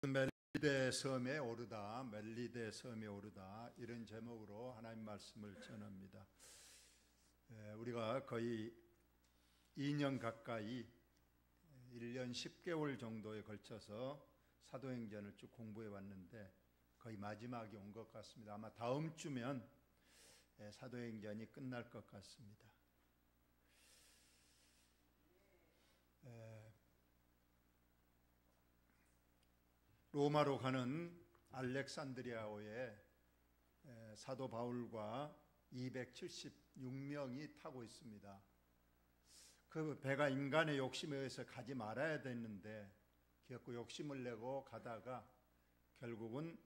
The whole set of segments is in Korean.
멜리데 섬에 오르다, 멜리데 섬에 오르다, 이런 제목으로 하나님 말씀을 전합니다. 우리가 거의 2년 가까이 1년 10개월 정도에 걸쳐서 사도행전을 쭉 공부해 왔는데 거의 마지막이 온 것 같습니다. 아마 다음 주면 사도행전이 끝날 것 같습니다. 로마로 가는 알렉산드리아호에 사도 바울과 276명이 타고 있습니다. 그 배가 인간의 욕심에 의해서 가지 말아야 됐는데 기어코 욕심을 내고 가다가 결국은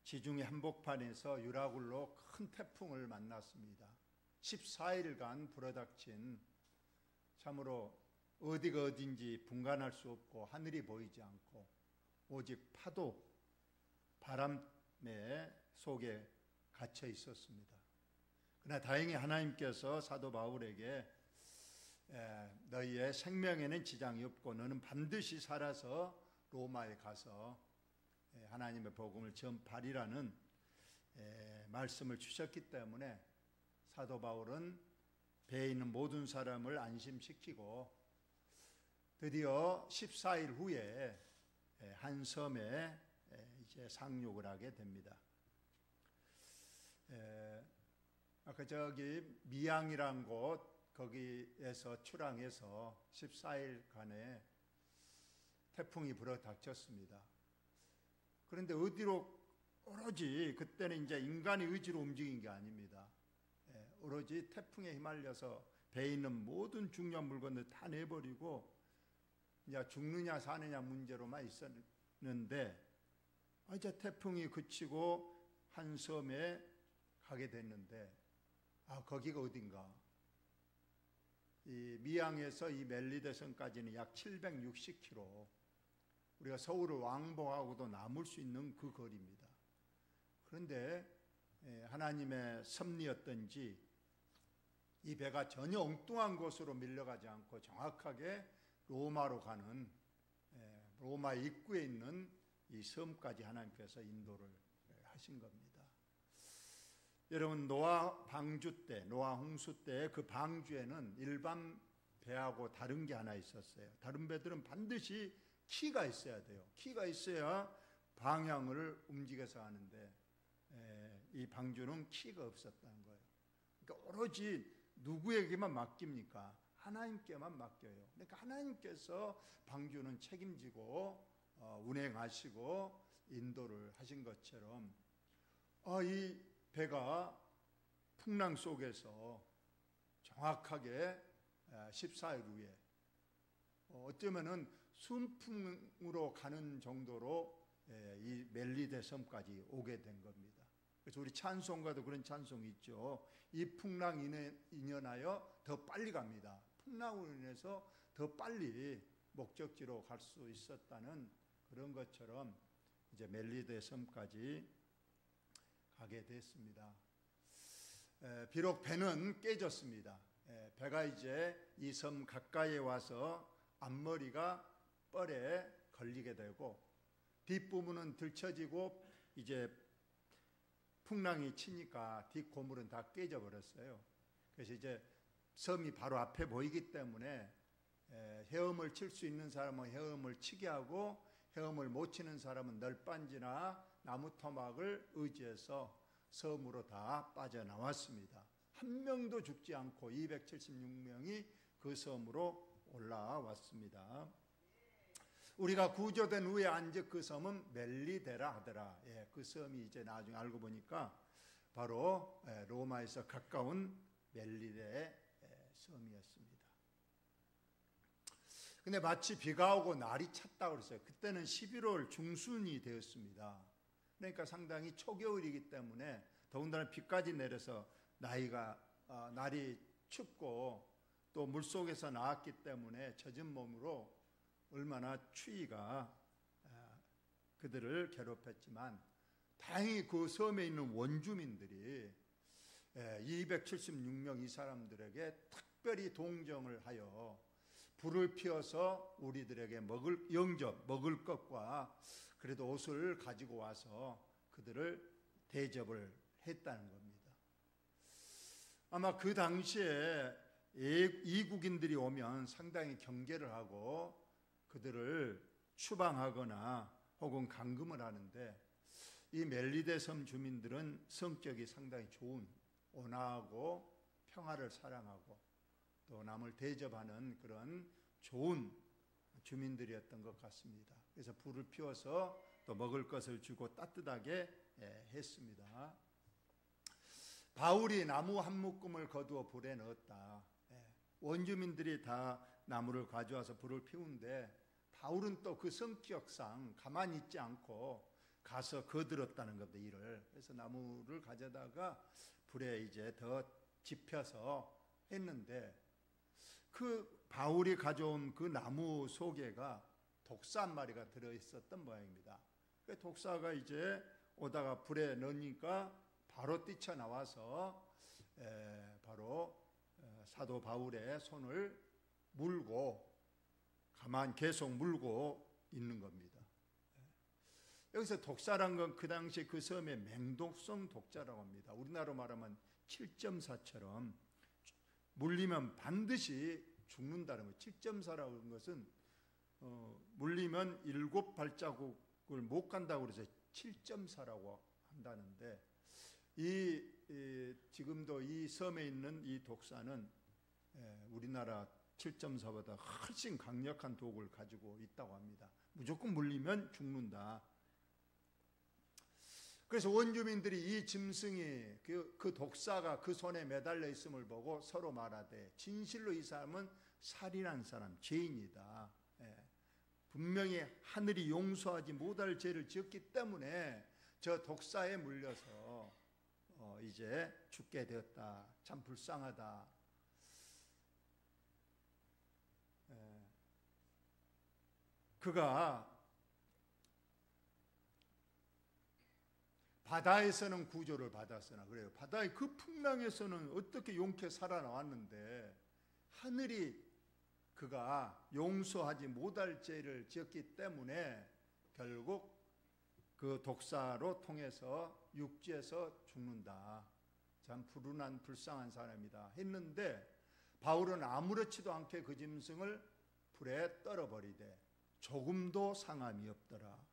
지중해 한복판에서 유라굴로 큰 태풍을 만났습니다. 14일간 불어닥친, 참으로 어디가 어딘지 분간할 수 없고 하늘이 보이지 않고 오직 파도, 바람의 속에 갇혀 있었습니다. 그러나 다행히 하나님께서 사도 바울에게 너희의 생명에는 지장이 없고 너는 반드시 살아서 로마에 가서 하나님의 복음을 전파리라는 말씀을 주셨기 때문에 사도 바울은 배에 있는 모든 사람을 안심시키고 드디어 14일 후에 한 섬에 이제 상륙을 하게 됩니다. 아까 저기 미양이란 곳 거기에서 출항해서 14일간의 태풍이 불어닥쳤습니다. 그런데 어디로 오로지 그때는 이제 인간의 의지로 움직인 게 아닙니다. 오로지 태풍에 휘말려서 배에 있는 모든 중요한 물건들 다 내버리고 이제 죽느냐 사느냐 문제로만 있었는데 이제 태풍이 그치고 한 섬에 가게 됐는데 거기가 어딘가, 이 미양에서 이 멜리데 섬까지는 약 760km, 우리가 서울을 왕복하고도 남을 수 있는 그 거리입니다. 그런데 하나님의 섭리였던지 이 배가 전혀 엉뚱한 곳으로 밀려가지 않고 정확하게 로마로 가는, 로마 입구에 있는 이 섬까지 하나님께서 인도를 하신 겁니다. 여러분, 노아 방주 때, 노아 홍수 때 그 방주에는 일반 배하고 다른 게 하나 있었어요. 다른 배들은 반드시 키가 있어야 돼요. 키가 있어야 방향을 움직여서 하는데 이 방주는 키가 없었다는 거예요. 그러니까 오로지 누구에게만 맡깁니까? 하나님께만 맡겨요. 그러니까 하나님께서 방주는 책임지고 운행하시고 인도를 하신 것처럼 이 배가 풍랑 속에서 정확하게 14일 후에 어쩌면은 순풍으로 가는 정도로 이 멜리데 섬까지 오게 된 겁니다. 그래서 우리 찬송가도 그런 찬송이 있죠. 이 풍랑 인연하여 더 빨리 갑니다. 풍랑으로 인해서 더 빨리 목적지로 갈 수 있었다는 그런 것처럼 이제 멜리데 섬까지 가게 됐습니다. 비록 배는 깨졌습니다. 배가 이제 이 섬 가까이에 와서 앞머리가 뻘에 걸리게 되고 뒷부분은 들쳐지고 이제 풍랑이 치니까 뒷고물은 다 깨져버렸어요. 그래서 이제 섬이 바로 앞에 보이기 때문에 헤엄을 칠 수 있는 사람은 헤엄을 치게 하고 헤엄을 못 치는 사람은 널빤지나 나무 토막을 의지해서 섬으로 다 빠져나왔습니다. 한 명도 죽지 않고 276명이 그 섬으로 올라왔습니다. 우리가 구조된 후에 안적 그 섬은 멜리데라 하더라. 그 섬이 이제 나중에 알고 보니까 바로 로마에서 가까운 멜리데의 섬이었습니다. 근데 마치 비가 오고 날이 찼다고 그랬어요. 그때는 11월 중순이 되었습니다. 그러니까 상당히 초겨울이기 때문에 더군다나 비까지 내려서 날이 춥고 또 물속에서 나왔기 때문에 젖은 몸으로 얼마나 추위가 그들을 괴롭혔지만 다행히 그 섬에 있는 원주민들이 276명 이 사람들에게 특별히 동정을 하여 불을 피워서 우리들에게 먹을 것과 그래도 옷을 가지고 와서 그들을 대접을 했다는 겁니다. 아마 그 당시에 이국인들이 오면 상당히 경계를 하고 그들을 추방하거나 혹은 감금을 하는데, 이 멜리데 섬 주민들은 성격이 상당히 좋은, 온화하고 평화를 사랑하고 또 남을 대접하는 그런 좋은 주민들이었던 것 같습니다. 그래서 불을 피워서 또 먹을 것을 주고 따뜻하게 했습니다. 바울이 나무 한 묶음을 거두어 불에 넣었다. 원주민들이 다 나무를 가져와서 불을 피우는데 바울은 또 그 성격상 가만히 있지 않고 가서 거들었다는 겁니다, 일을. 그래서 나무를 가져다가 불에 이제 더 지펴서 했는데, 그 바울이 가져온 그 나무 속에가 독사 한 마리가 들어있었던 모양입니다. 그 독사가 이제 오다가 불에 넣으니까 바로 뛰쳐나와서 바로 사도 바울의 손을 물고 계속 물고 있는 겁니다. 여기서 독사란 건 그 당시 그 섬의 맹독성 독자라고 합니다. 우리나라로 말하면 7.4처럼 물리면 반드시 죽는다는 거예요. 7.4라고 하는 것은 물리면 7발자국을 못 간다고 그래서 7.4라고 한다는데, 지금도 이 섬에 있는 이 독사는 우리나라 7.4보다 훨씬 강력한 독을 가지고 있다고 합니다. 무조건 물리면 죽는다. 그래서 원주민들이 이 짐승이 그 독사가 그 손에 매달려 있음을 보고 서로 말하되, 진실로 이 사람은 살인한 사람, 죄인이다. 분명히 하늘이 용서하지 못할 죄를 지었기 때문에 저 독사에 물려서 이제 죽게 되었다. 참 불쌍하다. 그가 바다에서는 구조를 받았으나, 그래요, 바다의 그 풍랑에서는 어떻게 용케 살아나왔는데 하늘이 그가 용서하지 못할 죄를 지었기 때문에 결국 그 독사로 통해서 육지에서 죽는다. 참 불운한 불쌍한 사람이다 했는데, 바울은 아무렇지도 않게 그 짐승을 불에 떨어버리되 조금도 상함이 없더라.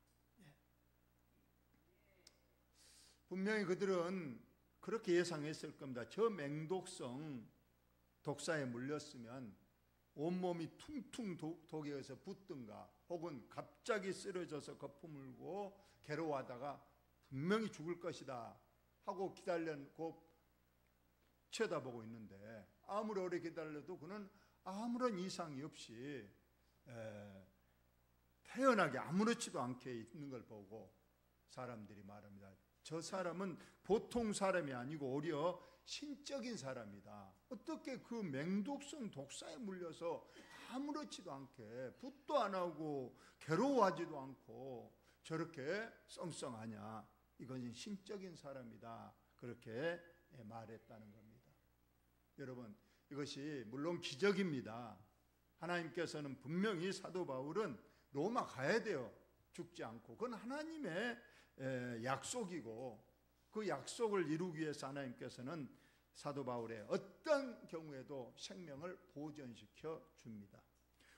분명히 그들은 그렇게 예상했을 겁니다. 저 맹독성 독사에 물렸으면 온몸이 퉁퉁 독에 의해서 붓든가 혹은 갑자기 쓰러져서 거품물고 괴로워하다가 분명히 죽을 것이다 하고 기다려고 쳐다보고 있는데, 아무리 오래 기다려도 그는 아무런 이상이 없이 태연하게 아무렇지도 않게 있는 걸 보고 사람들이 말합니다. 저 사람은 보통 사람이 아니고 오히려 신적인 사람이다. 어떻게 그 맹독성 독사에 물려서 아무렇지도 않게 붓도 안 하고 괴로워하지도 않고 저렇게 썽썽하냐. 이건 신적인 사람이다. 그렇게 말했다는 겁니다. 여러분, 이것이 물론 기적입니다. 하나님께서는 분명히 사도 바울은 로마 가야 돼요. 죽지 않고. 그건 하나님의 약속이고, 그 약속을 이루기 위해서 하나님께서는 사도 바울의 어떤 경우에도 생명을 보존시켜 줍니다.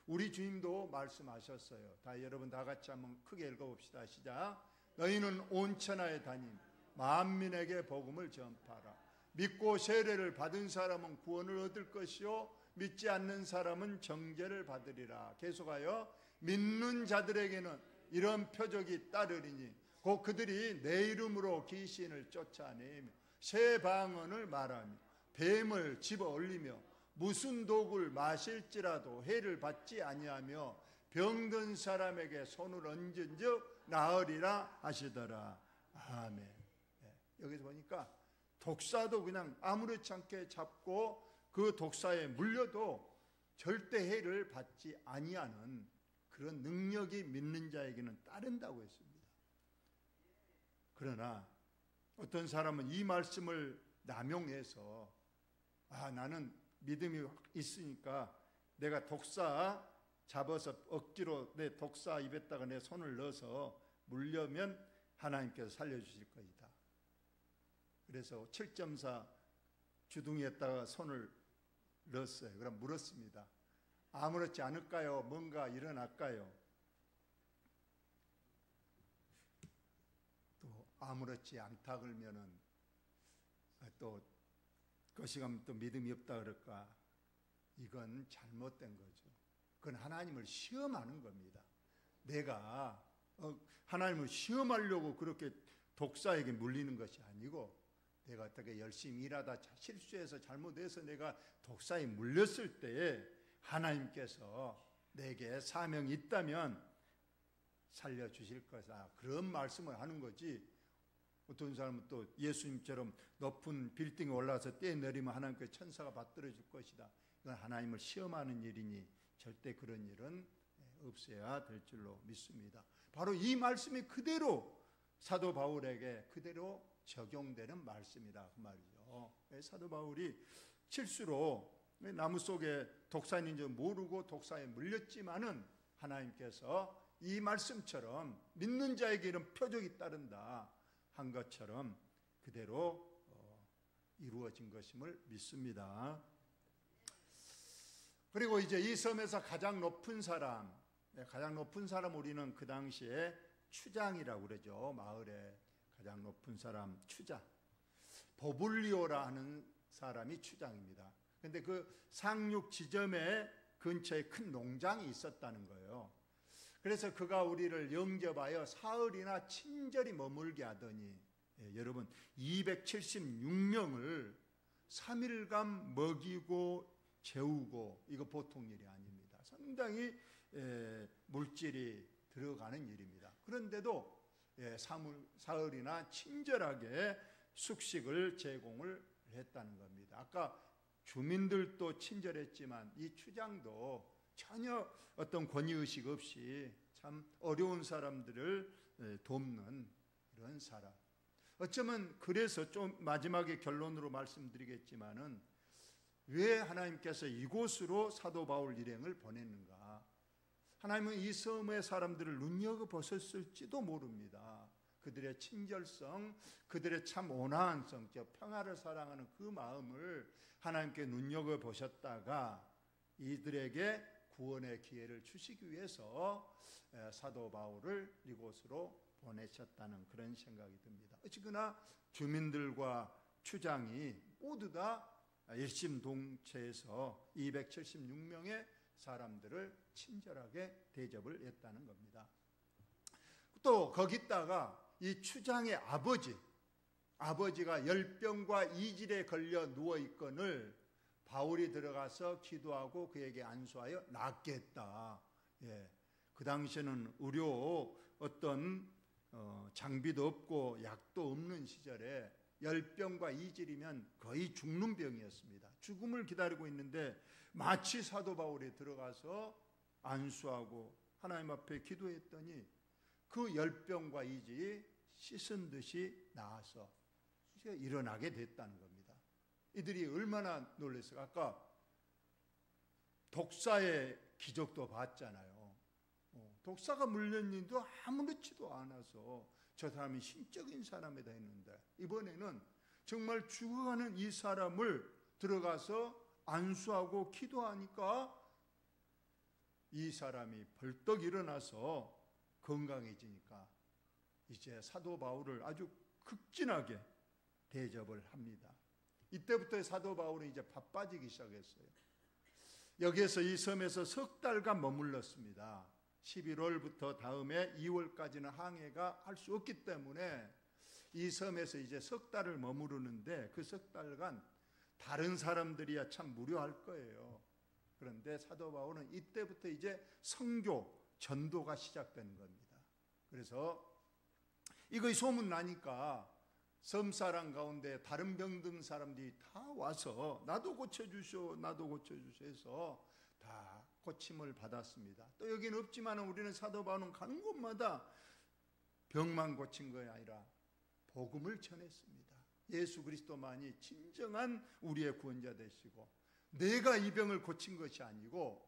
우리 주님도 말씀하셨어요. 여러분 다 같이 한번 크게 읽어봅시다. 시작. 너희는 온 천하에 다닌 만민에게 복음을 전파하라. 믿고 세례를 받은 사람은 구원을 얻을 것이요 믿지 않는 사람은 정죄를 받으리라. 계속하여 믿는 자들에게는 이런 표적이 따르리니 곧 그들이 내 이름으로 귀신을 쫓아내며 새 방언을 말하며 뱀을 집어 올리며 무슨 독을 마실지라도 해를 받지 아니하며 병든 사람에게 손을 얹은즉 나으리라 하시더라. 아멘. 여기서 보니까 독사도 그냥 아무렇지 않게 잡고 그 독사에 물려도 절대 해를 받지 아니하는 그런 능력이 믿는 자에게는 따른다고 했습니다. 그러나 어떤 사람은 이 말씀을 남용해서 나는 믿음이 있으니까 내가 독사 잡아서 억지로 내 독사 입에다가 내 손을 넣어서 물려면 하나님께서 살려주실 것이다. 그래서 7.4 주둥이에다가 손을 넣었어요. 그럼 물었습니다. 아무렇지 않을까요? 뭔가 일어날까요? 또 아무렇지 않다 그러면은 또 거시가면 또 믿음이 없다 그럴까? 이건 잘못된 거죠. 그건 하나님을 시험하는 겁니다. 내가 하나님을 시험하려고 그렇게 독사에게 물리는 것이 아니고, 내가 어떻게 열심히 일하다 실수해서 잘못해서 내가 독사에 물렸을 때에 하나님께서 내게 사명이 있다면 살려주실 거다, 그런 말씀을 하는 거지. 어떤 사람은 또 예수님처럼 높은 빌딩에 올라가서 뛰어내리면 하나님께 천사가 받들어 줄 것이다. 이건 하나님을 시험하는 일이니 절대 그런 일은 없어야 될 줄로 믿습니다. 바로 이 말씀이 그대로 사도 바울에게 그대로 적용되는 말씀이다 그 말이죠. 사도 바울이 실수로 나무 속에 독사인인 줄 모르고 독사에 물렸지만은 하나님께서 이 말씀처럼 믿는 자에게 이런 표적이 따른다 한 것처럼 그대로 이루어진 것임을 믿습니다. 그리고 이제 이 섬에서 가장 높은 사람 우리는 그 당시에 추장이라고 그러죠. 마을에 가장 높은 사람 추장, 보블리오라 하는 사람이 추장입니다. 그런데 그 상륙 지점에 근처에 큰 농장이 있었다는 거예요. 그래서 그가 우리를 영접하여 사흘이나 친절히 머물게 하더니, 여러분 276명을 3일간 먹이고 재우고, 이거 보통 일이 아닙니다. 상당히 물질이 들어가는 일입니다. 그런데도 사흘이나 친절하게 숙식을 제공을 했다는 겁니다. 아까 주민들도 친절했지만 이 추장도 전혀 어떤 권위의식 없이 참 어려운 사람들을 돕는 이런 사람. 어쩌면 그래서 좀 마지막에 결론으로 말씀드리겠지만은, 왜 하나님께서 이곳으로 사도 바울 일행을 보냈는가? 하나님은 이 섬의 사람들을 눈여겨보셨을지도 모릅니다. 그들의 친절성, 그들의 참 온화한 성격, 평화를 사랑하는 그 마음을 하나님께 눈여겨보셨다가 이들에게 구원의 기회를 주시기 위해서 사도 바울을 이곳으로 보내셨다는 그런 생각이 듭니다. 어쨌거나 주민들과 추장이 모두 다 일심동체해서 276명의 사람들을 친절하게 대접을 했다는 겁니다. 또 거기다가 이 추장의 아버지가 열병과 이질에 걸려 누워있거늘 바울이 들어가서 기도하고 그에게 안수하여 낫게 했다. 그 당시에는 의료 어떤 장비도 없고 약도 없는 시절에 열병과 이질이면 거의 죽는 병이었습니다. 죽음을 기다리고 있는데 마치 사도 바울이 들어가서 안수하고 하나님 앞에 기도했더니 그 열병과 이질이 씻은 듯이 나아서 이제 일어나게 됐다는 겁니다. 이들이 얼마나 놀랐어요. 아까 독사의 기적도 봤잖아요. 독사가 물렸는데도 아무렇지도 않아서 저 사람이 신적인 사람이다 했는데, 이번에는 정말 죽어가는 이 사람을 들어가서 안수하고 기도하니까 이 사람이 벌떡 일어나서 건강해지니까 이제 사도 바울을 아주 극진하게 대접을 합니다. 이때부터 사도 바울은 이제 바빠지기 시작했어요. 여기에서 이 섬에서 석 달간 머물렀습니다. 11월부터 다음에 2월까지는 항해가 할 수 없기 때문에 이 섬에서 이제 석 달을 머무르는데, 그 석 달간 다른 사람들이야 참 무료할 거예요. 그런데 사도 바울은 이때부터 이제 선교, 전도가 시작되는 겁니다. 그래서 이거 소문 나니까 섬 사람 가운데 다른 병든 사람들이 다 와서 나도 고쳐주시오, 나도 고쳐주시오 해서 다 고침을 받았습니다. 또 여기는 없지만 우리는 사도 바울은 가는 곳마다 병만 고친 것이 아니라 복음을 전했습니다. 예수 그리스도만이 진정한 우리의 구원자 되시고, 내가 이 병을 고친 것이 아니고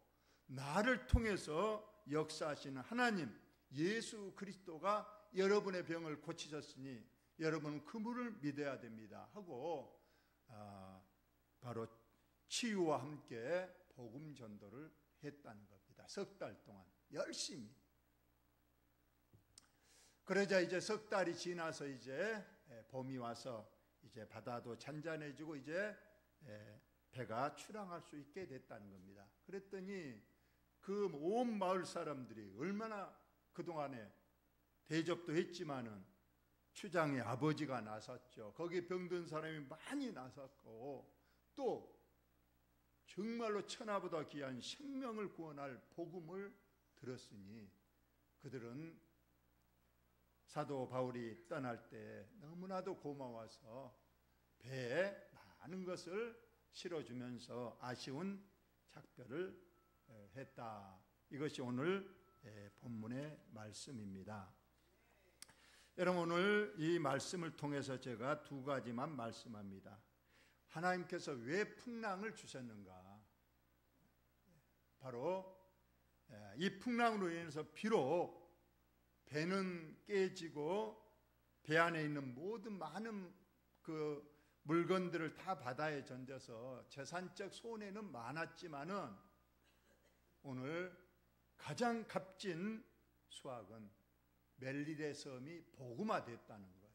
나를 통해서 역사하시는 하나님 예수 그리스도가 여러분의 병을 고치셨으니 여러분은 그분을 믿어야 됩니다 하고 바로 치유와 함께 복음 전도를 했다는 겁니다. 석 달 동안 열심히. 그러자 이제 석 달이 지나서 이제 봄이 와서 이제 바다도 잔잔해지고 이제 배가 출항할 수 있게 됐다는 겁니다. 그랬더니 그 온 마을 사람들이 얼마나 그동안에 대접도 했지만은 추장의 아버지가 나섰죠. 거기 병든 사람이 많이 나섰고 또 정말로 천하보다 귀한 생명을 구원할 복음을 들었으니 그들은 사도 바울이 떠날 때 너무나도 고마워서 배에 많은 것을 실어주면서 아쉬운 작별을 했다. 이것이 오늘 본문의 말씀입니다. 여러분 오늘 이 말씀을 통해서 제가 두 가지만 말씀합니다. 하나님께서 왜 풍랑을 주셨는가? 바로 이 풍랑으로 인해서 비록 배는 깨지고 배 안에 있는 모든 많은 그 물건들을 다 바다에 던져서 재산적 손해는 많았지만은 오늘 가장 값진 수확은 멜리데 섬이 복음화됐다는 거예요.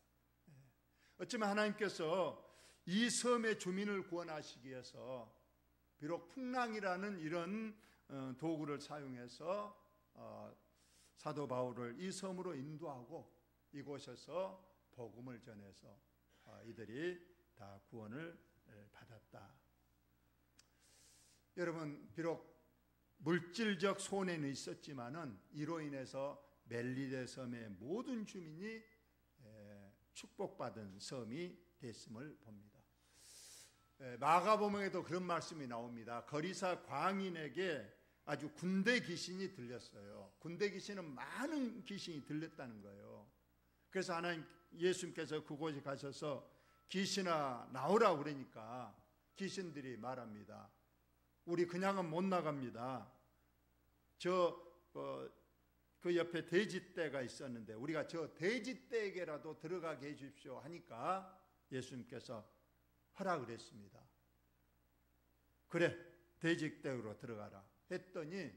어쩌면 하나님께서 이 섬의 주민을 구원하시기 위해서 비록 풍랑이라는 이런 도구를 사용해서 사도 바울을 이 섬으로 인도하고 이곳에서 복음을 전해서 이들이 다 구원을 받았다. 여러분 비록 물질적 손해는 있었지만은 이로 인해서 멜리데 섬의 모든 주민이 축복받은 섬이 됐음을 봅니다. 마가복음에도 그런 말씀이 나옵니다. 거리사 광인에게 아주 군대 귀신이 들렸어요. 군대 귀신은 많은 귀신이 들렸다는 거예요. 그래서 하나님 예수님께서 그곳에 가셔서 귀신아 나오라 그러니까 귀신들이 말합니다. 우리 그냥은 못 나갑니다. 그 옆에 돼지떼가 있었는데 우리가 저 돼지떼에게라도 들어가게 해주십시오 하니까 예수님께서 하라 그랬습니다. 그래 돼지떼로 들어가라 했더니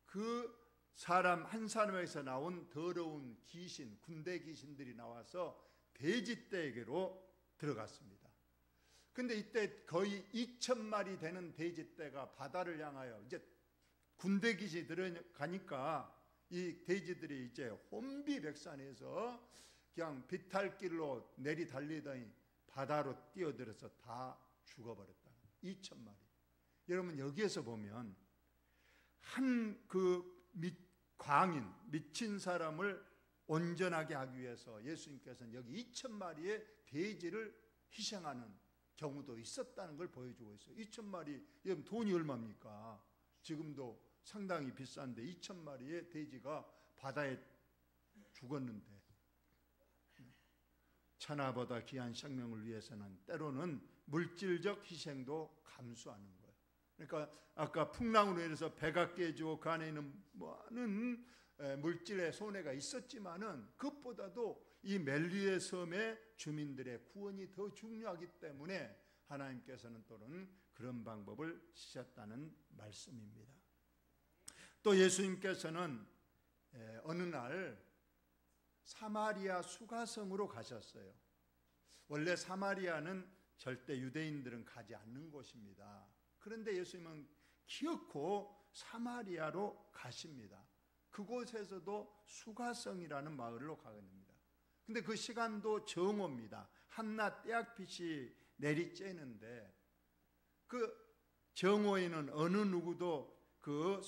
그 사람 한 사람에게서 나온 더러운 귀신 군대 귀신들이 나와서 돼지떼에게로 들어갔습니다. 근데 이때 거의 2,000마리 되는 돼지떼가 바다를 향하여 이제 군대 귀신이 들어가니까 이 돼지들이 이제 혼비백산해서 그냥 비탈길로 내리 달리더니 바다로 뛰어들어서 다 죽어버렸다. 2,000마리. 여러분 여기에서 보면 한 그 광인 미친 사람을 온전하게 하기 위해서 예수님께서는 여기 2,000마리의 돼지를 희생하는 경우도 있었다는 걸 보여주고 있어요. 2,000마리, 여러분 돈이 얼마입니까? 지금도 상당히 비싼데 2,000마리의 돼지가 바다에 죽었는데 천하보다 귀한 생명을 위해서는 때로는 물질적 희생도 감수하는 거예요. 그러니까 아까 풍랑으로 인해서 배가 깨지고 그 안에 있는 많은 물질의 손해가 있었지만은 그것보다도 이 멜리데 섬의 주민들의 구원이 더 중요하기 때문에 하나님께서는 또는 그런 방법을 쓰셨다는 말씀입니다. 또 예수님께서는 어느 날 사마리아 수가성으로 가셨어요. 원래 사마리아는 절대 유대인들은 가지 않는 곳입니다. 그런데 예수님은 기어코 사마리아로 가십니다. 그곳에서도 수가성이라는 마을로 가게 됩니다. 근데 그 시간도 정오입니다. 한낮 떼약빛이 내리쬐는데 그 정오에는 어느 누구도 그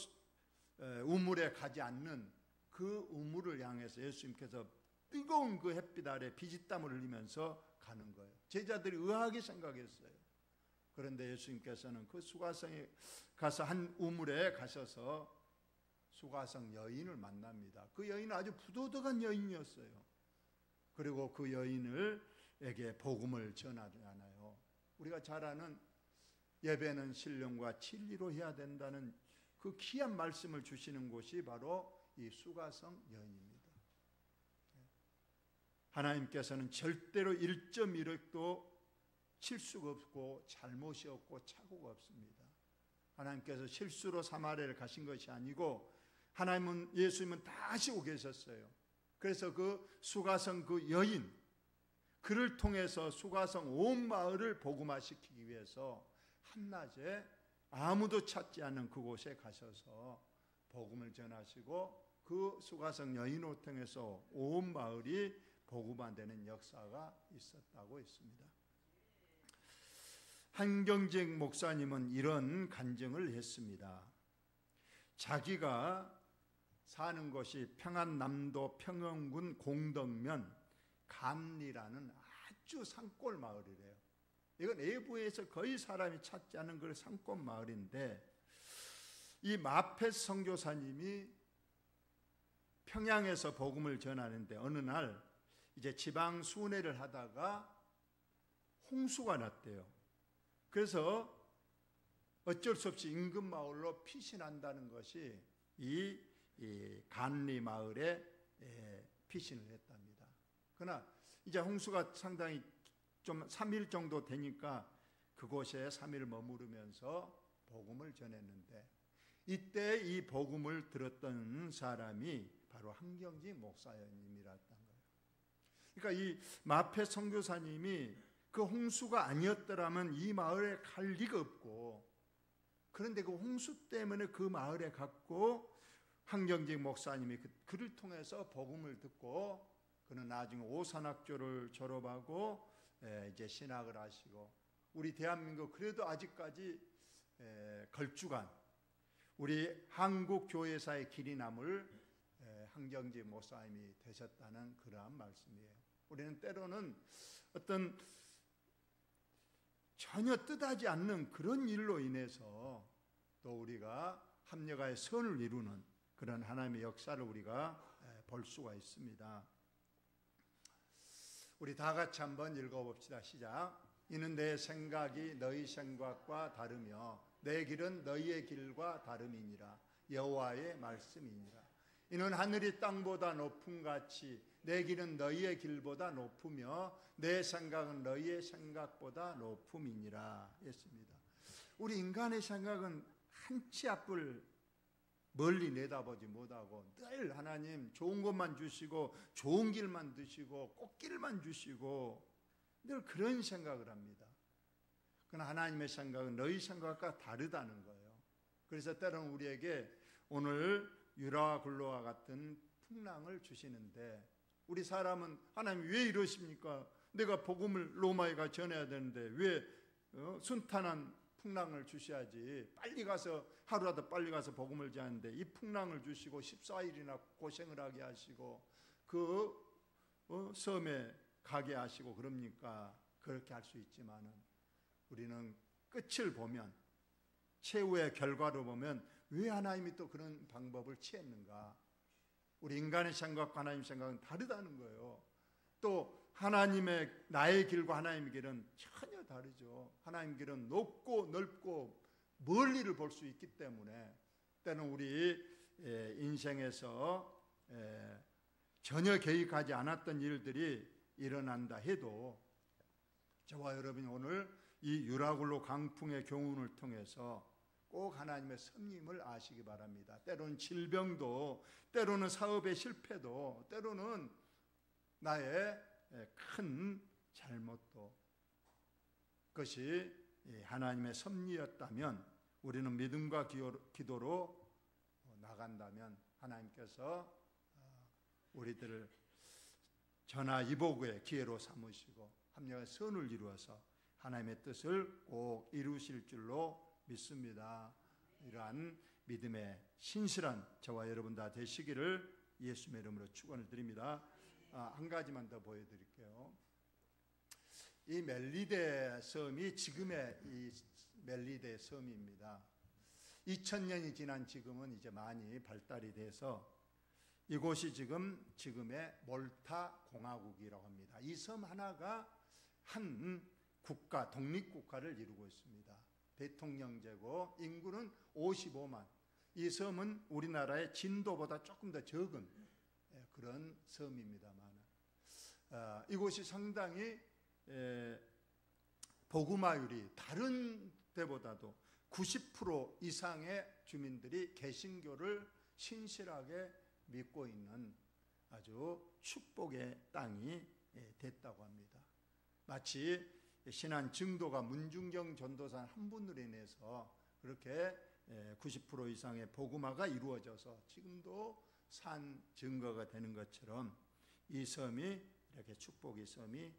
우물에 가지 않는 그 우물을 향해서 예수님께서 뜨거운 그 햇빛 아래 피지땀을 흘리면서 가는 거예요. 제자들이 의아하게 생각했어요. 그런데 예수님께서는 그 수가성에 가서 한 우물에 가셔서 수가성 여인을 만납니다. 그 여인은 아주 부도덕한 여인이었어요. 그리고 그 여인에게 복음을 전하잖아요. 우리가 잘 아는 예배는 신령과 진리로 해야 된다는 그 귀한 말씀을 주시는 곳이 바로 이 수가성 여인입니다. 하나님께서는 절대로 1.1획도 실수가 없고 잘못이 없고 착오가 없습니다. 하나님께서 실수로 사마리아를 가신 것이 아니고 하나님은, 예수님은 다 하시고 계셨어요. 그래서 그 수가성 그 여인, 그를 통해서 수가성 온 마을을 복음화시키기 위해서 한낮에 아무도 찾지 않는 그곳에 가셔서 복음을 전하시고 그 수가성 여인을 통해서 온 마을이 복음화되는 역사가 있었다고 했습니다. 한경직 목사님은 이런 간증을 했습니다. 자기가 사는 곳이 평안남도 평영군 공덕면 감리라는 아주 산골 마을이래요. 이건 내부에서 거의 사람이 찾지 않은 그 산골 마을인데, 이 마펫 선교사님이 평양에서 복음을 전하는데 어느 날 이제 지방 순회를 하다가 홍수가 났대요. 그래서 어쩔 수 없이 인근 마을로 피신한다는 것이 이 간리 마을에 피신을 했답니다. 그러나 이제 홍수가 상당히 좀 3일 정도 되니까 그곳에 3일 머무르면서 복음을 전했는데, 이때 이 복음을 들었던 사람이 바로 한경직 목사님이었던 거예요. 그러니까 이 마페 선교사님이 그 홍수가 아니었더라면 이 마을에 갈 리가 없고, 그런데 그 홍수 때문에 그 마을에 갔고, 한경직 목사님이 그를 통해서 복음을 듣고, 그는 나중에 오산학교를 졸업하고 이제 신학을 하시고, 우리 대한민국 그래도 아직까지 걸쭉한 우리 한국 교회사의 길이 남을 한경직 목사님이 되셨다는 그러한 말씀이에요. 우리는 때로는 어떤 전혀 뜻하지 않는 그런 일로 인해서 또 우리가 합력하여 선을 이루는 그런 하나님의 역사를 우리가 볼 수가 있습니다. 우리 다 같이 한번 읽어봅시다. 시작. 이는 내 생각이 너희 생각과 다르며 내 길은 너희의 길과 다름이니라. 여호와의 말씀이니라. 이는 하늘이 땅보다 높음같이 내 길은 너희의 길보다 높으며 내 생각은 너희의 생각보다 높음이니라 했습니다. 우리 인간의 생각은 한 치 앞을 멀리 내다보지 못하고 늘 하나님 좋은 것만 주시고 좋은 길만 드시고 꽃길만 주시고 늘 그런 생각을 합니다. 그러나 하나님의 생각은 너희 생각과 다르다는 거예요. 그래서 때로는 우리에게 오늘 유라와 굴로와 같은 풍랑을 주시는데, 우리 사람은 하나님 왜 이러십니까? 내가 복음을 로마에 가 전해야 되는데 왜 순탄한 풍랑을 주셔야지, 빨리 가서 하루라도 빨리 가서 복음을 전하는데 이 풍랑을 주시고 14일이나 고생을 하게 하시고 그 섬에 가게 하시고 그럽니까? 그렇게 할 수 있지만은 우리는 끝을 보면, 최후의 결과로 보면 왜 하나님이 또 그런 방법을 취했는가? 우리 인간의 생각과 하나님 생각은 다르다는 거예요. 또 하나님의, 나의 길과 하나님의 길은 전혀 다르죠. 하나님의 길은 높고 넓고 멀리를 볼 수 있기 때문에 때는 우리 인생에서 전혀 계획하지 않았던 일들이 일어난다 해도, 저와 여러분이 오늘 이 유라굴로 강풍의 교훈을 통해서 꼭 하나님의 섭림을 아시기 바랍니다. 때로는 질병도, 때로는 사업의 실패도, 때로는 나의 큰 잘못도, 그것이 하나님의 섭리였다면, 우리는 믿음과 기도로 나간다면 하나님께서 우리들을 전화위복의 기회로 삼으시고 합력의 선을 이루어서 하나님의 뜻을 꼭 이루실 줄로 믿습니다. 이러한 믿음의 신실한 저와 여러분 다 되시기를 예수님의 이름으로 축원을 드립니다. 한 가지만 더 보여드릴게요. 이 멜리데 섬이 지금의 이 멜리데 섬입니다. 2000년이 지난 지금은 이제 많이 발달이 돼서 이곳이 지금의 몰타 공화국이라고 합니다. 이 섬 하나가 한 국가, 독립국가를 이루고 있습니다. 대통령제고 인구는 55만. 이 섬은 우리나라의 진도보다 조금 더 적은 그런 섬입니다만 이곳이 상당히 복음화율이 다른 데보다도 90% 이상의 주민들이 개신교를 신실하게 믿고 있는 아주 축복의 땅이 됐다고 합니다. 마치 신안 증도가 문중경 전도사 한 분으로 인해서 그렇게 90% 이상의 복음화가 이루어져서 지금도 산 증거가 되는 것처럼 이 섬이 이렇게 축복의 섬이